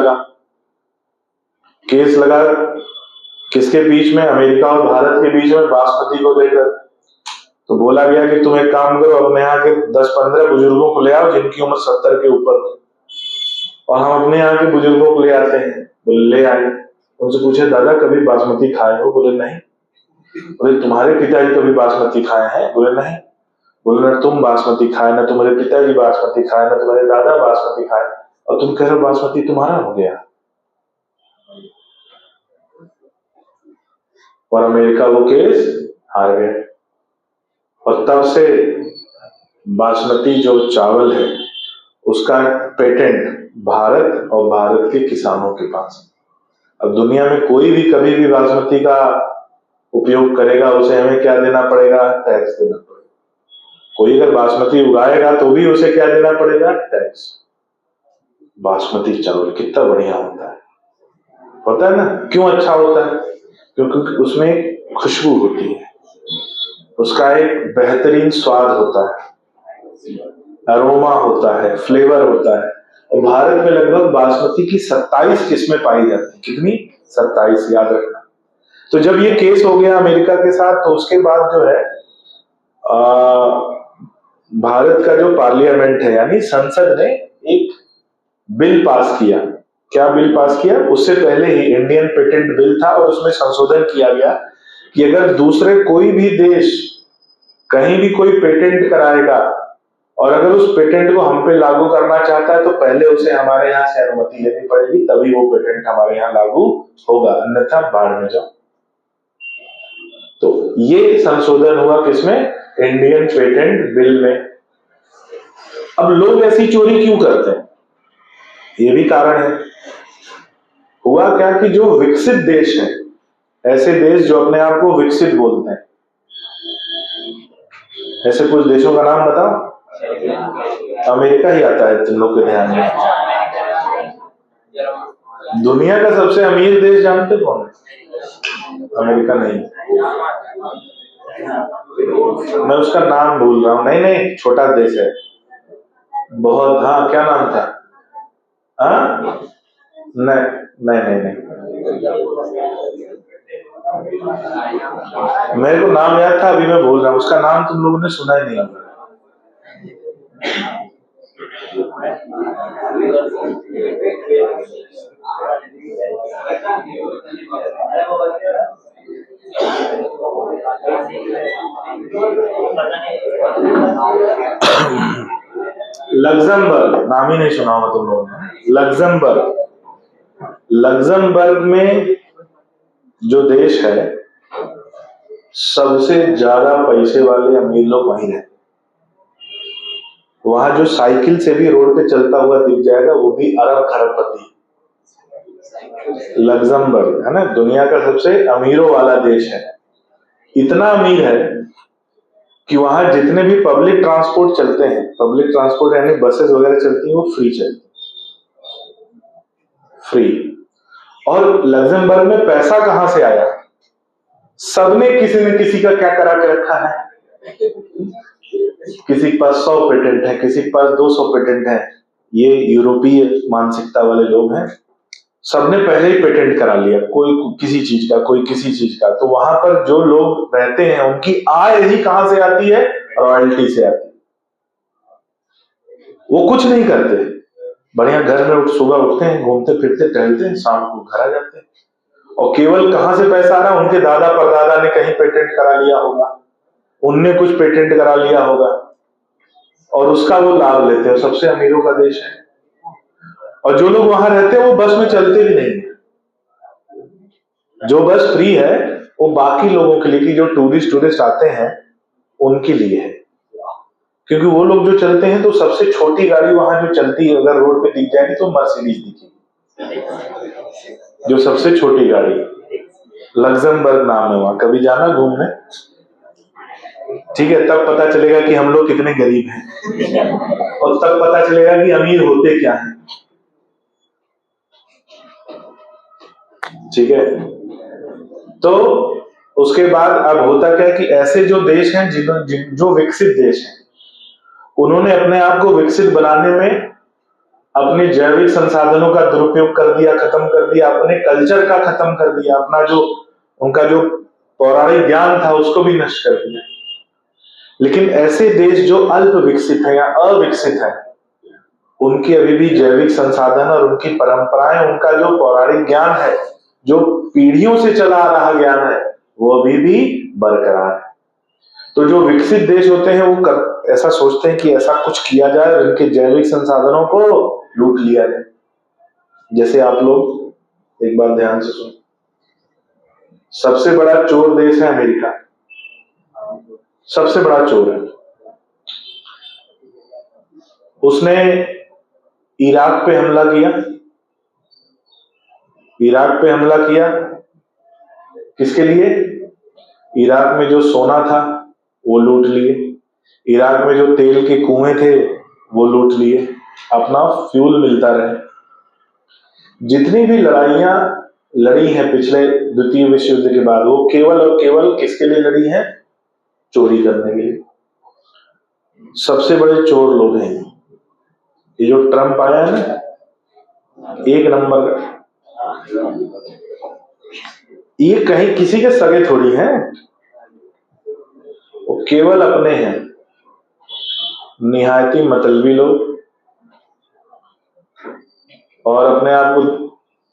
लगा किसके बीच में, अमेरिका और भारत के बीच में, बासमती को लेकर। तो बोला गया कि तुम एक काम करो, अपने यहाँ के 10-15 बुजुर्गों को ले आओ जिनकी उम्र 70 के ऊपर, और हम अपने यहाँ के बुजुर्गों को ले आते हैं। बोले ले आए। उनसे पूछे दादा कभी बासमती खाए हो? बोले नहीं। बोले तुम्हारे पिताजी कभी बासमती खाए हैं? बोले नहीं। बोले ना तुम बासमती खाए, ना तुम्हारे पिताजी बासमती खाए, ना तुम्हारे दादा बासमती खाए, और तुम कह रहे हो बासमती तुम्हारा हो गया। और अमेरिका वो केस हार गए, और तब से बासमती जो चावल है उसका पेटेंट भारत और भारत के किसानों के पास। अब दुनिया में कोई भी कभी भी बासमती का उपयोग करेगा उसे हमें क्या देना पड़ेगा? टैक्स देना पड़ेगा। कोई अगर बासमती उगाएगा तो भी उसे क्या देना पड़ेगा? टैक्स। बासमती चावल कितना बढ़िया होता है ना? क्यों अच्छा होता है? क्योंकि उसमें खुशबू होती है, उसका एक बेहतरीन स्वाद होता है, अरोमा होता है, फ्लेवर होता है। और भारत में लगभग बासमती की 27 किस्में पाई जाती। कितनी? 27, याद रखना। तो जब ये केस हो गया अमेरिका के साथ, तो उसके बाद जो है भारत का जो पार्लियामेंट है यानी संसद ने एक बिल पास किया। क्या बिल पास किया? उससे पहले ही इंडियन पेटेंट बिल था, और उसमें संशोधन किया गया कि अगर दूसरे कोई भी देश कहीं भी कोई पेटेंट कराएगा और अगर उस पेटेंट को हम पे लागू करना चाहता है तो पहले उसे हमारे यहाँ से अनुमति लेनी पड़ेगी, तभी वो पेटेंट हमारे यहाँ लागू होगा, अन्यथा बाढ़ में जाओ। तो ये संशोधन हुआ किसमें? इंडियन पेटेंट बिल में। अब लोग ऐसी चोरी क्यों करते हैं? ये भी कारण है। हुआ क्या कि जो विकसित देश है, ऐसे देश जो अपने आप को विकसित बोलते हैं, ऐसे कुछ देशों का नाम बताओ। अमेरिका ही आता है तुम लोग के ध्यान में। दुनिया का सबसे अमीर देश जानते कौन है? अमेरिका नहीं, मैं उसका नाम भूल रहा हूँ। नहीं, छोटा देश है बहुत। हाँ, क्या नाम था? हाँ, नहीं, मेरे को नाम याद था, अभी मैं बोल रहा हूँ। उसका नाम तुम लोगों ने सुना ही नहीं होगा। लग्जमबर्ग, नाम ही नहीं सुना होगा तुम लोगों ने। लग्जमबर्ग में जो देश है, सबसे ज्यादा पैसे वाले अमीर लोग वहीं रहते। वहां जो साइकिल से भी रोड पे चलता हुआ दिख जाएगा वो भी अरब खरबपति। लग्जमबर्ग है ना, दुनिया का सबसे अमीरों वाला देश है। इतना अमीर है कि वहां जितने भी पब्लिक ट्रांसपोर्ट चलते हैं, पब्लिक ट्रांसपोर्ट यानी बसेस वगैरह चलती हैं, वो फ्री चलती, फ्री। और लग्जमबर्ग में पैसा कहां से आया? सबने किसी न किसी का क्या करा के रखा है। किसी के पास 100 पेटेंट है, किसी के पास 200 पेटेंट है। ये यूरोपीय मानसिकता वाले लोग हैं। सबने पहले ही पेटेंट करा लिया, कोई किसी चीज का, कोई किसी चीज का। तो वहां पर जो लोग रहते हैं उनकी आय ही कहां से आती है? रॉयल्टी से आती है। वो कुछ नहीं करते, बढ़िया घर में सुबह उठते हैं, घूमते फिरते टहलते हैं, शाम को घर आ जाते हैं। और केवल कहां से पैसा आ रहा? उनके दादा परदादा ने कहीं पेटेंट करा लिया होगा, उनने कुछ पेटेंट करा लिया होगा, और उसका वो लाभ लेते हैं। सबसे अमीरों का देश है। और जो लोग वहां रहते हैं वो बस में चलते भी नहीं है। जो बस फ्री है वो बाकी लोगों के लिए, कि जो टूरिस्ट आते हैं उनके लिए है। क्योंकि वो लोग जो चलते हैं तो सबसे छोटी गाड़ी वहां जो चलती है, अगर रोड पे दिख जाएगी तो मर्सिडीज दिखेगी, जो सबसे छोटी गाड़ी। लग्जमबर्ग नाम है वहां, कभी जाना घूमने? ठीक है, तब पता चलेगा कि हम लोग कितने गरीब हैं, और तब पता चलेगा कि अमीर होते क्या हैं। ठीक है, तो उसके बाद अब होता क्या कि ऐसे जो देश हैं, जो विकसित देश हैं, उन्होंने अपने आप को विकसित बनाने में अपने जैविक संसाधनों का दुरुपयोग कर दिया, खत्म कर दिया, अपने कल्चर का खत्म कर दिया, अपना जो उनका जो पौराणिक ज्ञान था उसको भी नष्ट कर दिया। लेकिन ऐसे देश जो अल्प विकसित है या अविकसित है, उनके अभी भी जैविक संसाधन और उनकी परंपराएं, उनका जो पौराणिक ज्ञान है, जो पीढ़ियों से चला आ रहा ज्ञान है, वो अभी भी बरकरार है। तो जो विकसित देश होते हैं वो ऐसा सोचते हैं कि ऐसा कुछ किया जाए और इनके जैविक संसाधनों को लूट लिया जाए। जैसे आप लोग एक बात ध्यान से सुनो, सबसे बड़ा चोर देश है अमेरिका, सबसे बड़ा चोर है। उसने इराक पे हमला किया। इराक पे हमला किया किसके लिए? इराक में जो सोना था वो लूट लिए, इराक में जो तेल के कुएं थे वो लूट लिए, अपना फ्यूल मिलता रहे। जितनी भी लड़ाइयां लड़ी हैं पिछले द्वितीय विश्व युद्ध के बाद, वो केवल और केवल किसके लिए लड़ी हैं? चोरी करने के लिए। सबसे बड़े चोर लोग हैं ये जो ट्रम्प आया है ना, एक नंबर का। ये कहीं किसी के सगे थोड़ी हैं, वो केवल अपने हैं, निहायती मतलबी लोग, और अपने आप को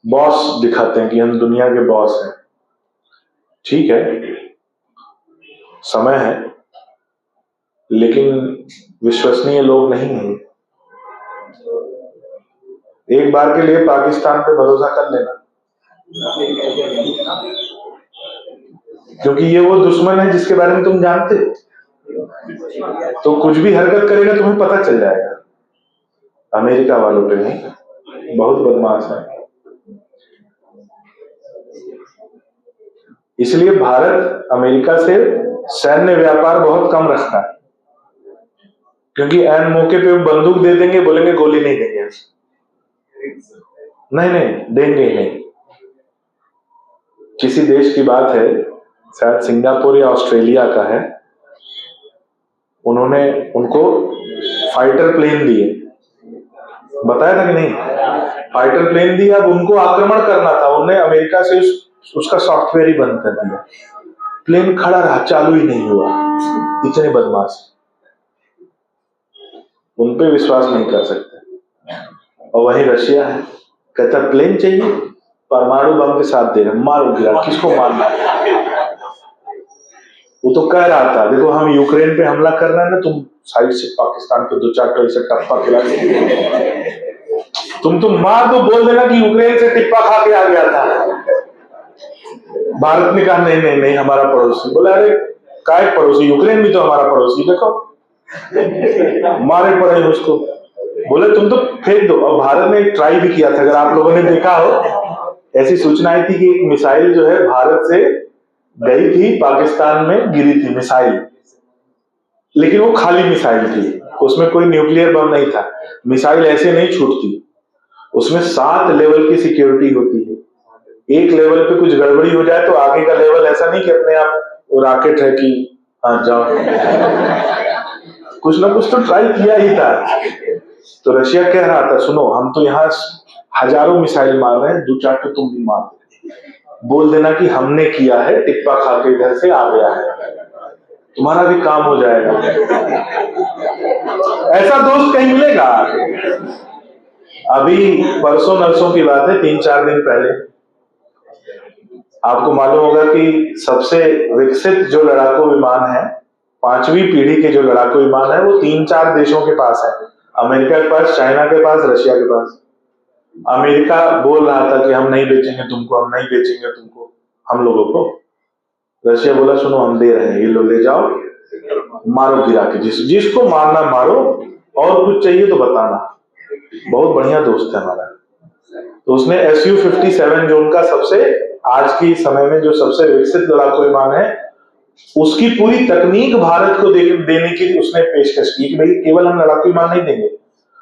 बॉस दिखाते हैं कि हम दुनिया के बॉस हैं। ठीक है, समय है, लेकिन विश्वसनीय लोग नहीं हैं। एक बार के लिए पाकिस्तान पे भरोसा कर लेना, क्योंकि ये वो दुश्मन है जिसके बारे में तुम जानते हो, तो कुछ भी हरकत करेगा तुम्हें पता चल जाएगा। अमेरिका वालों पे नहीं, बहुत बदमाश है। इसलिए भारत अमेरिका से सैन्य व्यापार बहुत कम रखता है, क्योंकि ऐन मौके पे वो बंदूक दे देंगे, बोलेंगे गोली नहीं देंगे। नहीं देंगे ही नहीं। किसी देश की बात है, शायद सिंगापुर या ऑस्ट्रेलिया का है, उन्होंने उनको फाइटर प्लेन दिए, बताया था कि नहीं? फाइटर प्लेन दिया, अब उनको आक्रमण करना था, उन्होंने अमेरिका से उसका सॉफ्टवेयर ही बंद कर दिया, प्लेन खड़ा रहा, चालू ही नहीं हुआ। इतने बदमाश, उन पे विश्वास नहीं कर सकते। और वहीं रशिया है, कहता प्लेन चाहिए, परमाणु बम के साथ दे रहे, मारो गिरा, किसको मारना? वो तो कह रहा था देखो हम यूक्रेन पे हमला कर रहे हैं ना, तुम साइड से पाकिस्तान पे 2-4 टो से टप्पा खिला, तुम मार दो, बोल देना कि यूक्रेन से टिप्पा खा के आ गया था। भारत ने कहा नहीं हमारा पड़ोसी। बोला अरे काय पड़ोसी? यूक्रेन भी तो हमारा पड़ोसी, देखो मारे पड़े उसको। बोले तुम तो फेंक दो। और भारत ने ट्राई भी किया था, अगर आप लोगों ने देखा हो, ऐसी सूचना आई थी कि एक मिसाइल जो है भारत से गई थी, पाकिस्तान में गिरी थी मिसाइल, लेकिन वो खाली मिसाइल थी, उसमें कोई न्यूक्लियर बम नहीं था। मिसाइल ऐसे नहीं छूटती, उसमें 7 लेवल की सिक्योरिटी होती है। एक लेवल पे कुछ गड़बड़ी हो जाए तो आगे का लेवल ऐसा नहीं कि अपने आप वो रॉकेट है कि हाँ जाओ, कुछ ना कुछ तो ट्राई किया ही था। तो रशिया कह रहा था सुनो हम तो यहाँ हजारों मिसाइल मार रहे हैं, 2-4 तो तुम भी मार दो, बोल देना कि हमने किया है, टिप्पा खा के इधर से आ गया है, तुम्हारा भी काम हो जाएगा। ऐसा दोस्त कहीं मिलेगा? अभी परसों नरसों की बात है, 3-4 दिन पहले आपको मालूम होगा कि सबसे विकसित जो लड़ाकू विमान है, 5वीं पीढ़ी के जो लड़ाकू विमान है, वो 3-4 देशों के पास है। अमेरिका के पास, चाइना के पास, रशिया के पास। अमेरिका बोल रहा था कि हम नहीं बेचेंगे तुमको, हम नहीं बेचेंगे तुमको, हम लोगों को। रशिया बोला सुनो हम दे रहे हैं, ये लो ले जाओ, मारो गिरा के, जिसको मारना मारो, और कुछ चाहिए तो बताना। बहुत बढ़िया दोस्त है हमारा। तो उसने Su-57 जो उनका सबसे आज की समय में जो सबसे विकसित लड़ाकू विमान है, उसकी पूरी तकनीक भारत को देने की उसने पेशकश की कि भाई केवल हम लड़ाकू विमान नहीं देंगे,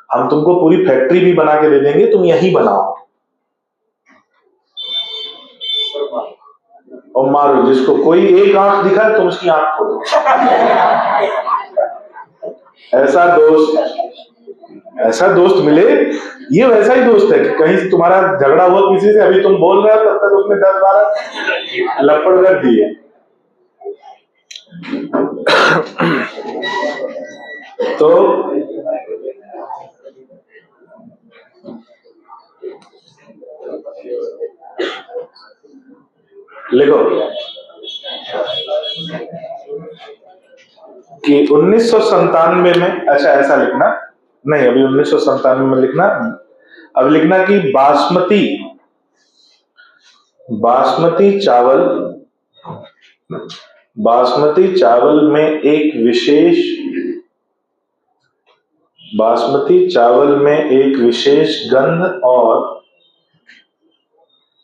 हम तुमको पूरी फैक्ट्री भी बना के दे देंगे, तुम यही बनाओ और मारो, जिसको कोई एक आंख दिखा तुम उसकी आंख खोलो। ऐसा दोस्त मिले, ये वैसा ही दोस्त है कि कहीं तुम्हारा झगड़ा हुआ किसी से, अभी तुम बोल रहे हो, तब तक उसने 10-12 लपड़ कर दिए। तो लिखो कि 1997 में, अच्छा ऐसा लिखना नहीं, अभी 1997 में लिखना, अब लिखना कि बासमती चावल में एक विशेष गंध और,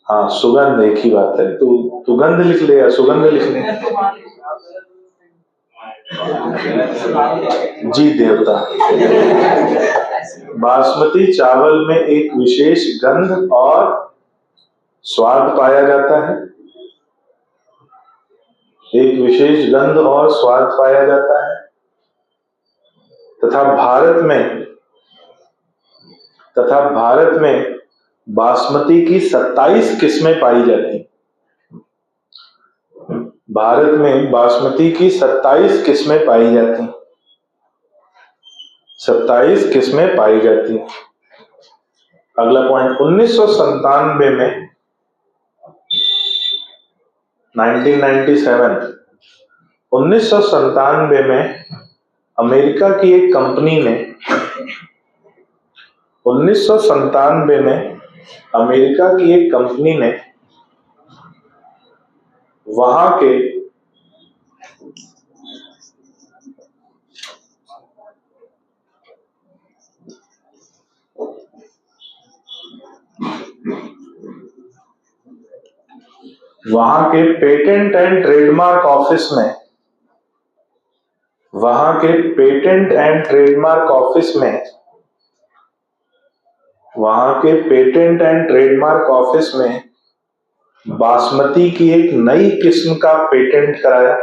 हाँ सुगंध एक ही बात है, तू गंध लिख ले या सुगंध लिख ले, जी देवता। बासमती चावल में एक विशेष गंध और स्वाद पाया जाता है, एक विशेष गंध और स्वाद पाया जाता है, तथा भारत में बासमती की 27 किस्में पाई जाती हैं। भारत में बासमती की 27 किस्में पाई जाती हैं, 27 किस्में पाई जाती हैं। अगला पॉइंट, 1997 में 1997 में अमेरिका की एक कंपनी ने 1997 में अमेरिका की एक कंपनी ने वहां के पेटेंट एंड ट्रेडमार्क ऑफिस में, बासमती की एक नई किस्म का पेटेंट कराया।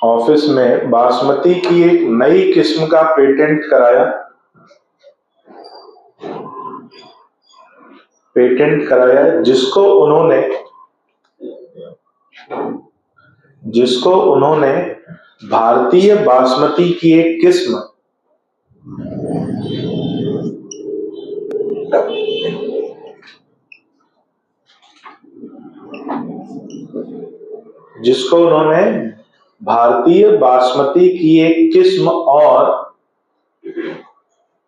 ऑफिस में बासमती की एक नई किस्म का पेटेंट कराया, जिसको उन्होंने भारतीय बासमती की एक किस्म,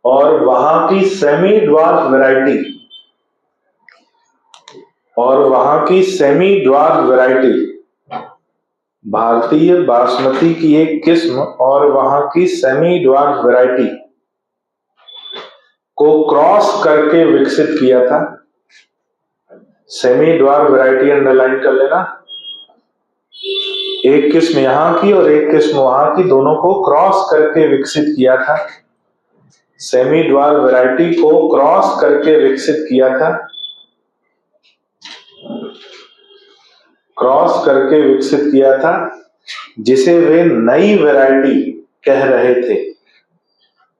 और वहां की सेमी ड्वार्फ वैरायटी, भारतीय बासमती की एक किस्म और वहां की सेमी ड्वार्फ वैरायटी को क्रॉस करके विकसित किया था। सेमी ड्वार्फ वैरायटी अंडरलाइन कर लेना, एक किस्म यहां की और एक किस्म वहां की, दोनों को क्रॉस करके विकसित किया था। सेमी ड्वार्फ वैरायटी को क्रॉस करके विकसित किया था, जिसे वे नई वैरायटी कह रहे थे।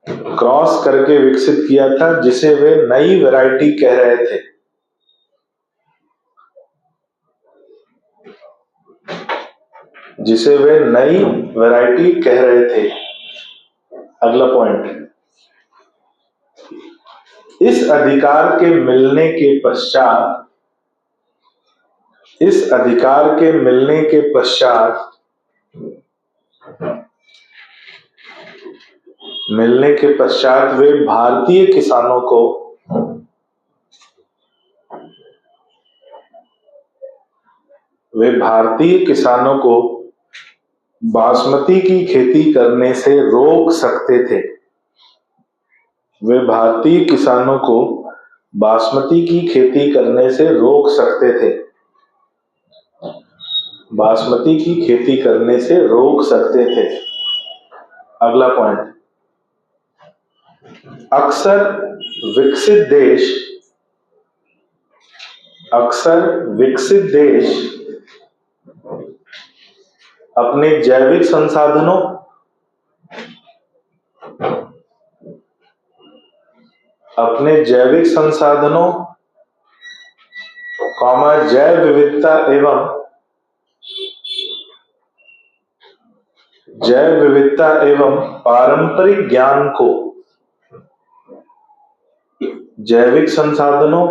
क्रॉस करके विकसित किया था, जिसे वे नई वैरायटी कह रहे थे। जिसे वे नई वैरायटी कह रहे थे। अगला पॉइंट, इस अधिकार के मिलने के पश्चात, इस अधिकार के मिलने के पश्चात, मिलने के पश्चात वे भारतीय किसानों को बासमती की खेती करने से रोक सकते थे। वे भारतीय किसानों को बासमती की खेती करने से रोक सकते थे। बासमती की खेती करने से रोक सकते थे। अगला पॉइंट, अक्सर विकसित देश अपने जैविक संसाधनों जैव विविधता एवं पारंपरिक ज्ञान को जैविक संसाधनों,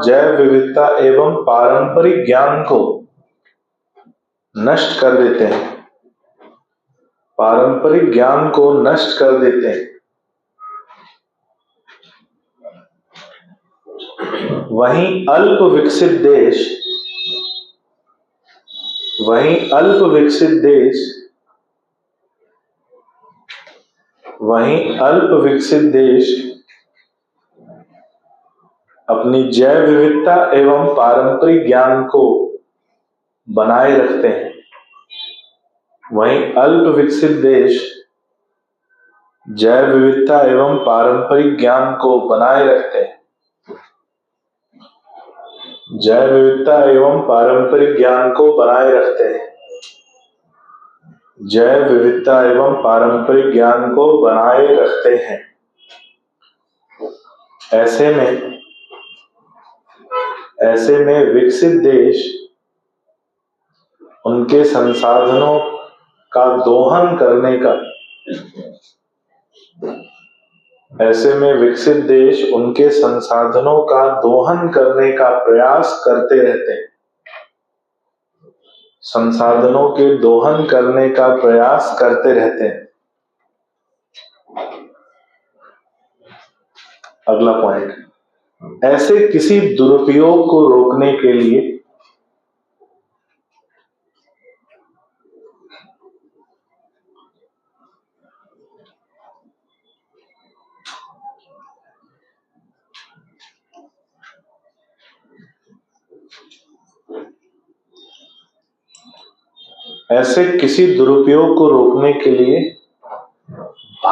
जैव विविधता एवं पारंपरिक ज्ञान को नष्ट कर देते हैं। पारंपरिक ज्ञान को नष्ट कर देते हैं। वहीं अल्प विकसित देश अपनी जैव विविधता एवं पारंपरिक ज्ञान को बनाए रखते हैं। वहीं अल्प विकसित देश जैव विविधता एवं पारंपरिक ज्ञान को बनाए रखते हैं। जैव विविधता एवं पारंपरिक ज्ञान को बनाए रखते हैं। जैव विविधता एवं पारंपरिक ज्ञान को बनाए रखते हैं। ऐसे में विकसित देश उनके संसाधनों का दोहन करने का प्रयास करते रहते हैं। संसाधनों के दोहन करने का प्रयास करते रहते हैं। अगला पॉइंट, ऐसे किसी दुरुपयोग को रोकने के लिए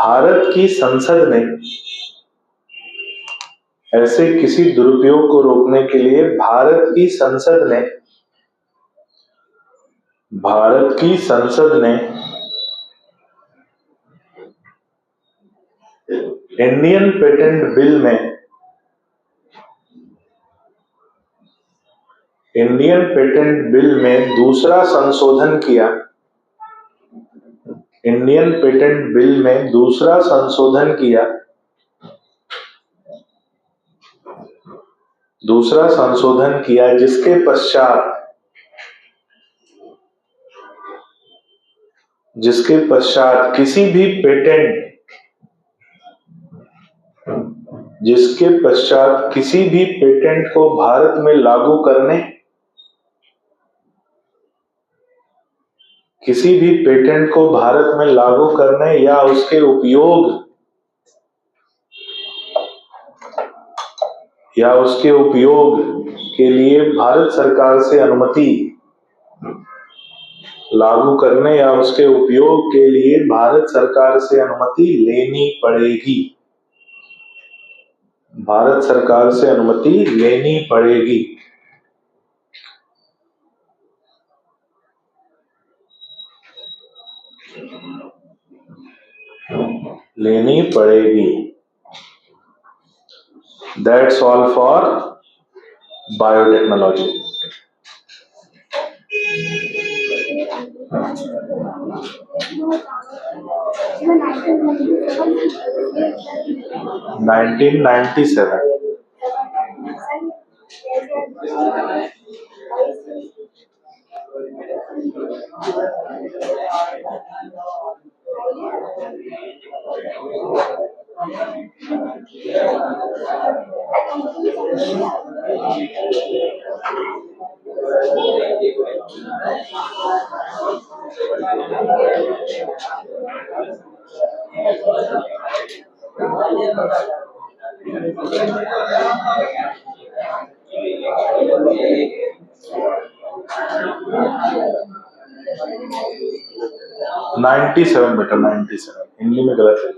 भारत की संसद ने इंडियन पेटेंट बिल में दूसरा संशोधन किया। इंडियन पेटेंट बिल में दूसरा संशोधन किया। जिसके पश्चात किसी भी पेटेंट को भारत में लागू करने या उसके उपयोग के लिए भारत सरकार से अनुमति लेनी पड़ेगी। लेनी पड़ेगी। That's all for biotechnology. Nineteen 97। Ninety seven बेटा, 97 हिंदी में गलत है।